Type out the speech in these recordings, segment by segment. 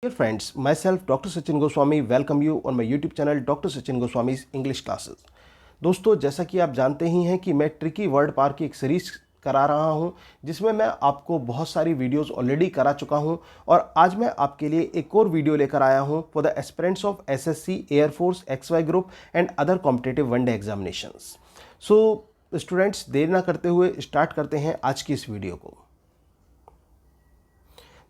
Dear friends, myself Dr. Sachin Goswami welcome you on my YouTube channel Dr. Sachin Goswami's English Classes। दोस्तों, जैसा कि आप जानते ही हैं कि मैं ट्रिकी वर्ड पार की एक सीरीज करा रहा हूं जिसमें मैं आपको बहुत सारी वीडियोस ऑलरेडी करा चुका हूं और आज मैं आपके लिए एक और वीडियो लेकर आया हूं for the aspirants of SSC, Air Force, XY group and other competitive one day examinations. So students, देर ना करते हुए स्टार्ट करते हैं आज की इस वीडियो को।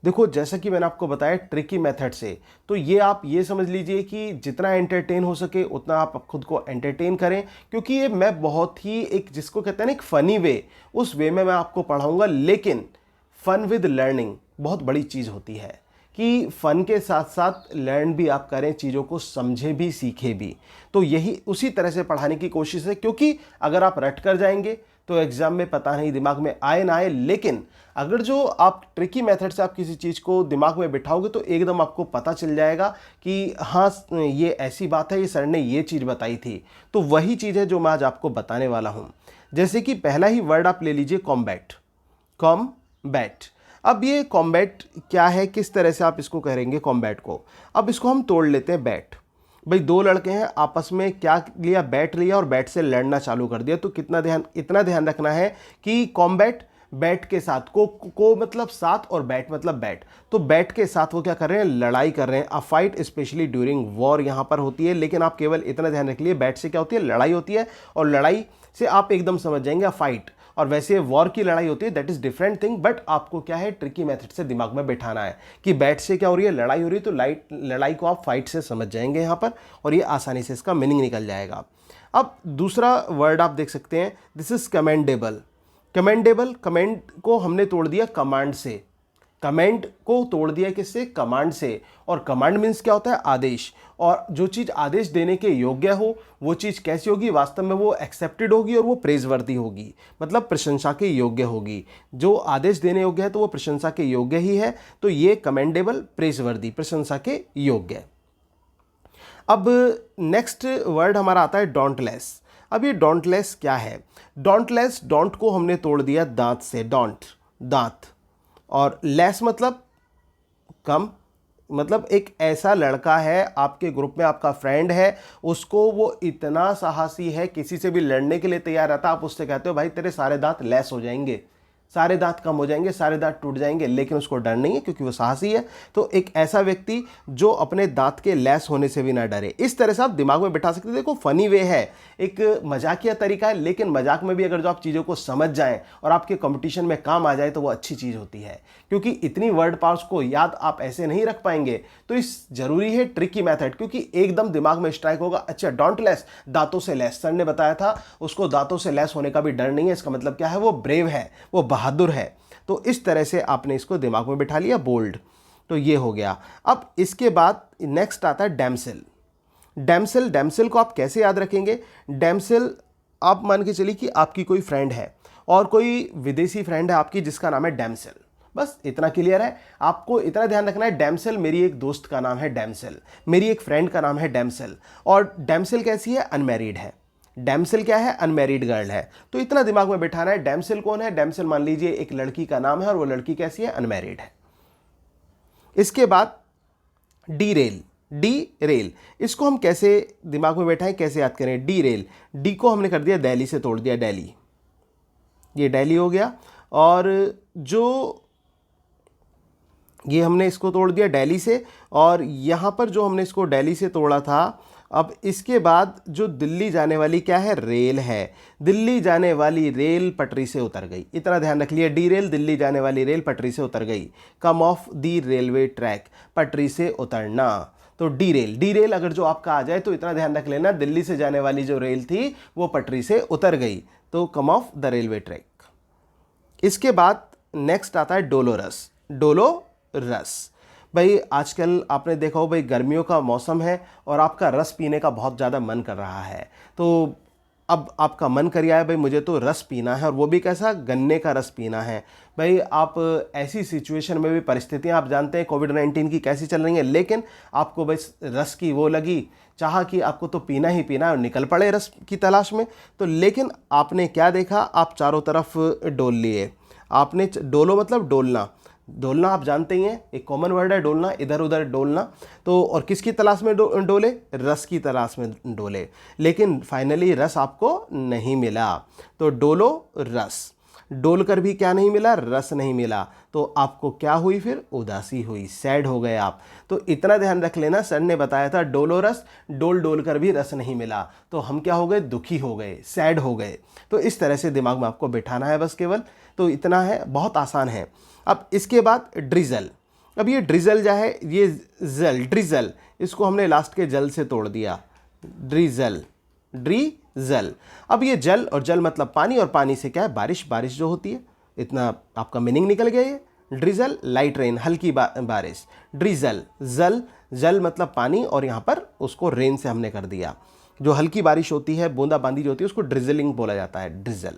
देखो, जैसा कि मैंने आपको बताया ट्रिकी मेथड से, तो ये आप ये समझ लीजिए कि जितना एंटरटेन हो सके उतना आप खुद को एंटरटेन करें, क्योंकि ये मैं बहुत ही एक जिसको कहते हैं ना एक फ़नी वे, उस वे में मैं आपको पढ़ाऊंगा। लेकिन फ़न विद लर्निंग बहुत बड़ी चीज़ होती है कि फ़न के साथ साथ लर्न भी आप करें, चीज़ों को समझे भी सीखे भी। तो यही उसी तरह से पढ़ाने की कोशिश है, क्योंकि अगर आप रट कर जाएंगे तो एग्ज़ाम में पता नहीं दिमाग में आए ना आए, लेकिन अगर जो आप ट्रिकी मेथड से आप किसी चीज़ को दिमाग में बिठाओगे तो एकदम आपको पता चल जाएगा कि हाँ, ये ऐसी बात है, ये सर ने ये चीज़ बताई थी। तो वही चीज़ है जो मैं आज आपको बताने वाला हूँ। जैसे कि पहला ही वर्ड आप ले लीजिए कॉम्बैट। कॉम्बैट। अब ये कॉम्बैट क्या है, किस तरह से आप इसको करेंगे कॉम्बैट को। अब इसको हम तोड़ लेते हैं बैट। भाई, दो लड़के हैं, आपस में क्या लिया, बैट लिया और बैट से लड़ना चालू कर दिया। तो इतना ध्यान रखना है कि कॉम्बैट बैट के साथ को मतलब साथ और बैट मतलब बैट। तो बैट के साथ वो क्या कर रहे हैं, लड़ाई कर रहे हैं। A fight specially during war यहाँ पर होती है, लेकिन आप केवल इतना ध्यान रख लिए बैट से क्या होती है, लड़ाई होती है। और लड़ाई से आप एकदम समझ जाएंगे अ फाइट, और वैसे वॉर की लड़ाई होती है, that is different thing. But आपको क्या है, ट्रिकी मेथड से दिमाग में बैठाना है कि बैट से क्या हो रही है, लड़ाई हो रही है। तो लड़ाई को आप फाइट से समझ जाएंगे यहाँ पर, और ये आसानी से इसका मीनिंग निकल जाएगा। अब दूसरा वर्ड आप देख सकते हैं, this is commendable. Commendable, commend को हमने तोड़ दिया कमांड से। कमेंड को तोड़ दिया किससे, कमांड से। और कमांड मीन्स क्या होता है, आदेश। और जो चीज़ आदेश देने के योग्य हो वो चीज़ कैसी होगी, वास्तव में वो एक्सेप्टेड होगी और वो प्रेजवर्दी होगी, मतलब प्रशंसा के योग्य होगी। जो आदेश देने योग्य है तो वो प्रशंसा के योग्य ही है। तो ये कमेंडेबल, प्रेजवर्दी, प्रशंसा के योग्य। अब नेक्स्ट वर्ड हमारा आता है डोंटलेस। अब ये डोंटलेस क्या है, डोंटलेस, डोंट को हमने तोड़ दिया दांत से, डोंट दांत, और लेस मतलब कम। मतलब एक ऐसा लड़का है आपके ग्रुप में, आपका फ्रेंड है, उसको वो इतना साहसी है, किसी से भी लड़ने के लिए तैयार रहता। आप उससे कहते हो भाई तेरे सारे दांत लेस हो जाएंगे, सारे दांत कम हो जाएंगे, सारे दांत टूट जाएंगे, लेकिन उसको डर नहीं है क्योंकि वो साहसी है। तो एक ऐसा व्यक्ति जो अपने दांत के लेस होने से भी ना डरे, इस तरह से आप दिमाग में बिठा सकते हैं। देखो, फनी वे है, एक मजाकिया तरीका है, लेकिन मजाक में भी अगर जो आप चीज़ों को समझ जाएं और आपके कंपटीशन में काम आ जाए तो वो अच्छी चीज़ होती है, क्योंकि इतनी वर्ड पावर्स को याद आप ऐसे नहीं रख पाएंगे। तो इस जरूरी है ट्रिकी मेथड, क्योंकि एकदम दिमाग में स्ट्राइक होगा, अच्छा डोंट लेस, दांतों से लेस, सर ने बताया था उसको दांतों से लेस होने का भी डर नहीं है। इसका मतलब क्या है, वो ब्रेव है, वो बहादुर है। तो इस तरह से आपने इसको दिमाग में बिठा लिया, बोल्ड। तो ये हो गया। अब इसके बाद नेक्स्ट आता है डैमसेल। डैमसेल, डैमसेल को आप कैसे याद रखेंगे, डैमसेल आप मान के चलिए कि आपकी कोई फ्रेंड है और कोई विदेशी फ्रेंड है आपकी जिसका नाम है डैमसेल। बस इतना क्लियर है, आपको इतना ध्यान रखना है, डैमसेल मेरी एक दोस्त का नाम है डैमसेल, मेरी एक फ्रेंड का नाम है डैमसेल। और डैमसेल कैसी है, अनमैरिड है। डैमसेल क्या है, अनमैरिड गर्ल है। तो इतना दिमाग में बिठाना है, डैमसेल कौन है, डैमसेल मान लीजिए एक लड़की का नाम है और वो लड़की कैसी है, अनमैरिड है। इसके बाद डी रेल। डी रेल, इसको हम कैसे दिमाग में बैठाएं, कैसे याद करें, डी रेल। डी को हमने कर दिया दिल्ली से, तोड़ दिया दिल्ली, ये दिल्ली हो गया। और जो ये हमने इसको तोड़ दिया दिल्ली से, और यहाँ पर जो हमने इसको दिल्ली से तोड़ा था, अब इसके बाद जो दिल्ली जाने वाली क्या है, रेल है। दिल्ली जाने वाली रेल पटरी से उतर गई, इतना ध्यान रख लिया, डी रेल, दिल्ली जाने वाली रेल पटरी से उतर गई। कम ऑफ दी रेलवे ट्रैक, पटरी से उतरना। तो डी रेल, डी रेल अगर जो आपका आ जाए तो इतना ध्यान रख लेना, दिल्ली से जाने वाली जो रेल थी वो पटरी से उतर गई, तो कम ऑफ द रेलवे ट्रैक। इसके बाद नेक्स्ट आता है डोलोरस। डोलोरस, भाई आजकल आपने देखा हो, भाई गर्मियों का मौसम है और आपका रस पीने का बहुत ज़्यादा मन कर रहा है। तो अब आपका मन कर आया, भाई मुझे तो रस पीना है, और वो भी कैसा, गन्ने का रस पीना है। भाई आप ऐसी सिचुएशन में भी, परिस्थितियां आप जानते हैं कोविड-19 की कैसी चल रही हैं, लेकिन आपको बस रस की वो लगी, चाहा कि आपको तो पीना ही पीना है और निकल पड़े रस की तलाश में। तो लेकिन आपने क्या देखा, आप चारों तरफ डोल लिए। आपने डोलो मतलब डोलना, डोलना आप जानते ही हैं, एक कॉमन वर्ड है डोलना, इधर उधर डोलना। तो और किसकी तलाश में डोले? रस की तलाश में डोले, लेकिन फाइनली रस आपको नहीं मिला। तो डोलो रस, डोल कर भी क्या नहीं मिला? रस नहीं मिला। तो आपको क्या हुई फिर? उदासी हुई, सैड हो गए आप। तो इतना ध्यान रख लेना, सर ने बताया था डोलो रस, डोल डोल कर भी रस नहीं मिला, तो हम क्या हो गए? दुखी हो गए, सैड हो गए। तो इस तरह से दिमाग में आपको बिठाना है बस केवल। तो इतना है, बहुत आसान है। अब इसके बाद ड्रिजल। अब ये ड्रिजल जो है, ये जल, ड्रिजल, इसको हमने लास्ट के जल से तोड़ दिया, ड्रिजल, ड्रिजल। अब ये जल, और जल मतलब पानी, और पानी से क्या है? बारिश, बारिश जो होती है। इतना आपका मीनिंग निकल गया। ये ड्रिजल, लाइट रेन, हल्की बारिश। ड्रिजल, जल, जल मतलब पानी, और यहाँ पर उसको रेन से हमने कर दिया। जो हल्की बारिश होती है, बूंदाबांदी जो होती है, उसको ड्रिजलिंग बोला जाता है, ड्रिजल।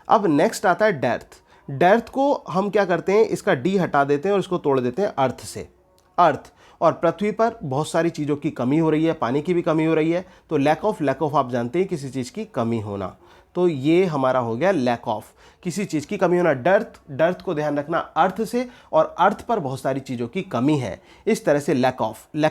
अब नेक्स्ट आता है डेर्थ। डेर्थ को हम क्या करते हैं? इसका डी हटा देते हैं और इसको तोड़ देते हैं अर्थ से। अर्थ, और पृथ्वी पर बहुत सारी चीज़ों की कमी हो रही है, पानी की भी कमी हो रही है। तो लैक ऑफ आप जानते हैं, किसी चीज़ की कमी होना। तो ये हमारा हो गया लैक ऑफ, किसी चीज़ की कमी होना। डर्थ, डर्थ को ध्यान रखना अर्थ से, और अर्थ पर बहुत सारी चीज़ों की कमी है। इस तरह से lack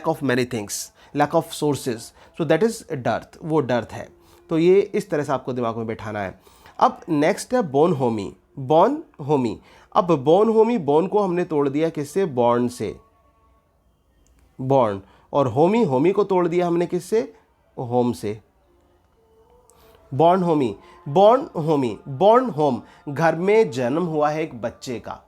of many things, lack of sources, so that is dearth, वो डर्थ है। तो ये इस तरह से आपको दिमाग में बैठाना है। अब नेक्स्ट है बोन होमी। बॉन होमी। अब बोन होमी, बोन को हमने तोड़ दिया किससे? बॉर्न से, बॉर्न। और होमी, होमी को तोड़ दिया हमने किससे? होम से, born Homi, born Homi, born home. घर में जन्म हुआ है एक बच्चे का,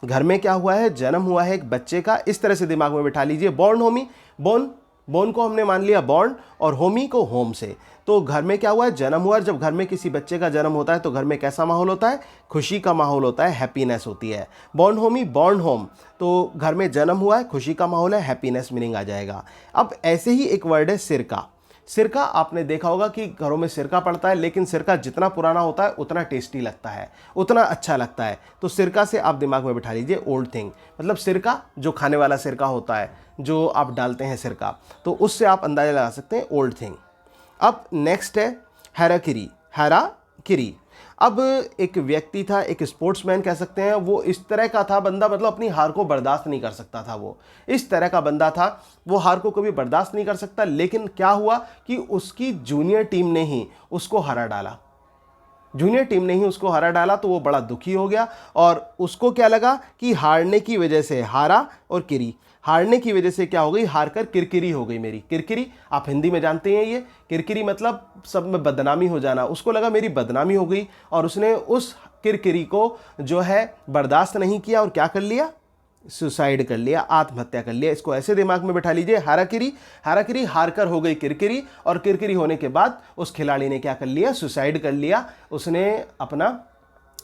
घर में क्या हुआ है? जन्म हुआ है एक बच्चे का। इस तरह से दिमाग में बिठा लीजिए, बॉर्न होमी, बोन, बोन को हमने मान लिया बॉर्न, और होमी को होम से। तो घर में क्या हुआ है? जन्म हुआ। जब घर में किसी बच्चे का जन्म होता है तो घर में कैसा माहौल होता है? खुशी का माहौल होता है, हैप्पीनेस होती है। बॉर्न होमी, बॉर्न होम, तो घर में जन्म हुआ है, खुशी का माहौल है, हैप्पीनेस मीनिंग आ जाएगा। अब ऐसे ही एक वर्ड है सिरका। सिरका आपने देखा होगा कि घरों में सिरका पड़ता है, लेकिन सिरका जितना पुराना होता है उतना टेस्टी लगता है, उतना अच्छा लगता है। तो सिरका से आप दिमाग में बिठा लीजिए ओल्ड थिंग, मतलब सिरका जो खाने वाला सिरका होता है, जो आप डालते हैं सिरका, तो उससे आप अंदाजा लगा सकते हैं ओल्ड थिंग। अब नेक्स्ट है हैराकिरी। हैराकिरी, अब एक व्यक्ति था, एक स्पोर्ट्समैन कह सकते हैं, वो इस तरह का था बंदा, मतलब अपनी हार को बर्दाश्त नहीं कर सकता था। वो इस तरह का बंदा था, वो हार को कभी बर्दाश्त नहीं कर सकता। लेकिन क्या हुआ कि उसकी जूनियर टीम ने ही उसको हरा डाला, जूनियर टीम ने ही उसको हरा डाला। तो वो बड़ा दुखी हो गया, और उसको क्या लगा कि हारने की वजह से, हारा और किरी, हारने की वजह से क्या हो गई? हार कर किरकिरी हो गई मेरी। किरकिरी आप हिंदी में जानते हैं, ये किरकिरी मतलब सब में बदनामी हो जाना। उसको लगा मेरी बदनामी हो गई, और उसने उस किरकिरी को जो है बर्दाश्त नहीं किया, और क्या कर लिया? सुसाइड कर लिया, आत्महत्या कर लिया। इसको ऐसे दिमाग में बैठा लीजिए, हाराकिरी। हाराकिरी हार कर हो गई किरकिरी, और किरकिरी होने के बाद उस खिलाड़ी ने क्या कर लिया? सुसाइड कर लिया, उसने अपना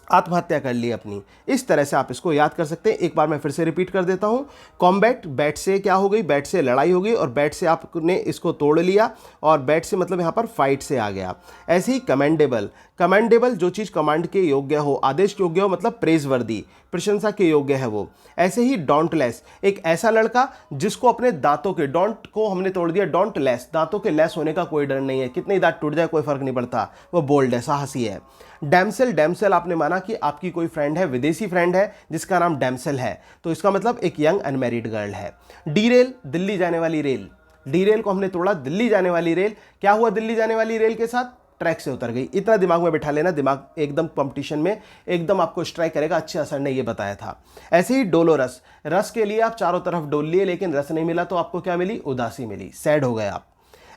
आत्महत्या कर ली अपनी। इस तरह से आप इसको याद कर सकते हैं। एक बार मैं फिर से रिपीट कर देता हूं। कॉम्बैट, बैट से क्या हो गई? बैट से लड़ाई हो गई, और बैट से आपने इसको तोड़ लिया, और बैट से मतलब यहां पर फाइट से आ गया। ऐसे ही कमेंडेबल। कमेंडेबल जो चीज़ कमांड के योग्य हो, आदेश के योग्य हो, मतलब प्रेजवर्दी, प्रशंसा के योग्य है वो। ऐसे ही डोंटलेस, एक ऐसा लड़का जिसको अपने दांतों के, डोंट को हमने तोड़ दिया, डोंटलेस, दांतों के लेस होने का कोई डर नहीं है, कितने दांत टूट जाए कोई फर्क नहीं पड़ता, वो बोल्ड है, साहसी है। डैमसेल, डैमसेल आपने माना कि आपकी कोई फ्रेंड है, विदेशी फ्रेंड है जिसका नाम डैमसेल है, तो इसका मतलब एक यंग अनमैरिड गर्ल है। डीरेल, दिल्ली जाने वाली रेल, डीरेल को हमने तोड़ा, दिल्ली जाने वाली रेल। क्या हुआ दिल्ली जाने वाली रेल के साथ? ट्रैक से उतर गई। इतना दिमाग में बिठा लेना, दिमाग एकदम कंपटीशन में एकदम आपको स्ट्राइक करेगा। अच्छे असर ने ये बताया था। ऐसे ही डोलो रस, रस के लिए आप चारों तरफ डोल लिए, लेकिन रस नहीं मिला, तो आपको क्या मिली? उदासी मिली, सैड हो गए आप।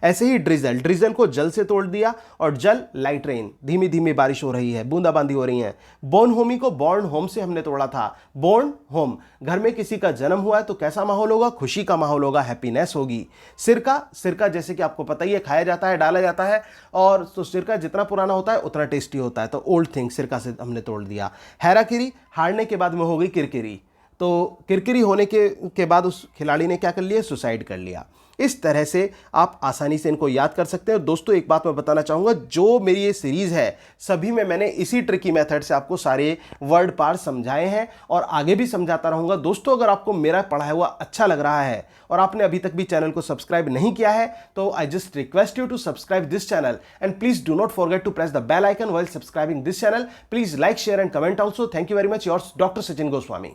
ऐसे ही ड्रिजल, ड्रिजल को जल से तोड़ दिया, और जल लाइट रेन, धीमी धीमी बारिश हो रही है, बूंदाबांदी हो रही है। बोर्न होमी को बॉर्न होम से हमने तोड़ा था, बोर्न होम, घर में किसी का जन्म हुआ है तो कैसा माहौल होगा? खुशी का माहौल होगा, हैप्पीनेस होगी। सिरका, सिरका जैसे कि आपको पता ही है, खाया जाता है, डाला जाता है, और तो सिरका जितना पुराना होता है उतना टेस्टी होता है, तो ओल्ड थिंग, सिरका से हमने तोड़ दिया। हैराकिरी, हारने के बाद में हो गई किरकिरी, तो किरकिरी होने के बाद उस खिलाड़ी ने क्या कर लिया? सुसाइड कर लिया। इस तरह से आप आसानी से इनको याद कर सकते हैं। और दोस्तों एक बात मैं बताना चाहूँगा, जो मेरी ये सीरीज़ है सभी में मैंने इसी ट्रिकी मेथड से आपको सारे वर्ड पार्ट समझाए हैं, और आगे भी समझाता रहूँगा। दोस्तों अगर आपको मेरा पढ़ाया हुआ अच्छा लग रहा है और आपने अभी तक भी चैनल को सब्सक्राइब नहीं किया है, तो I just request you to subscribe this channel, and please do not forget to press the bell icon while subscribing this channel. Please like, share and comment also. Thank you very much, yours doctor Sachin Goswami.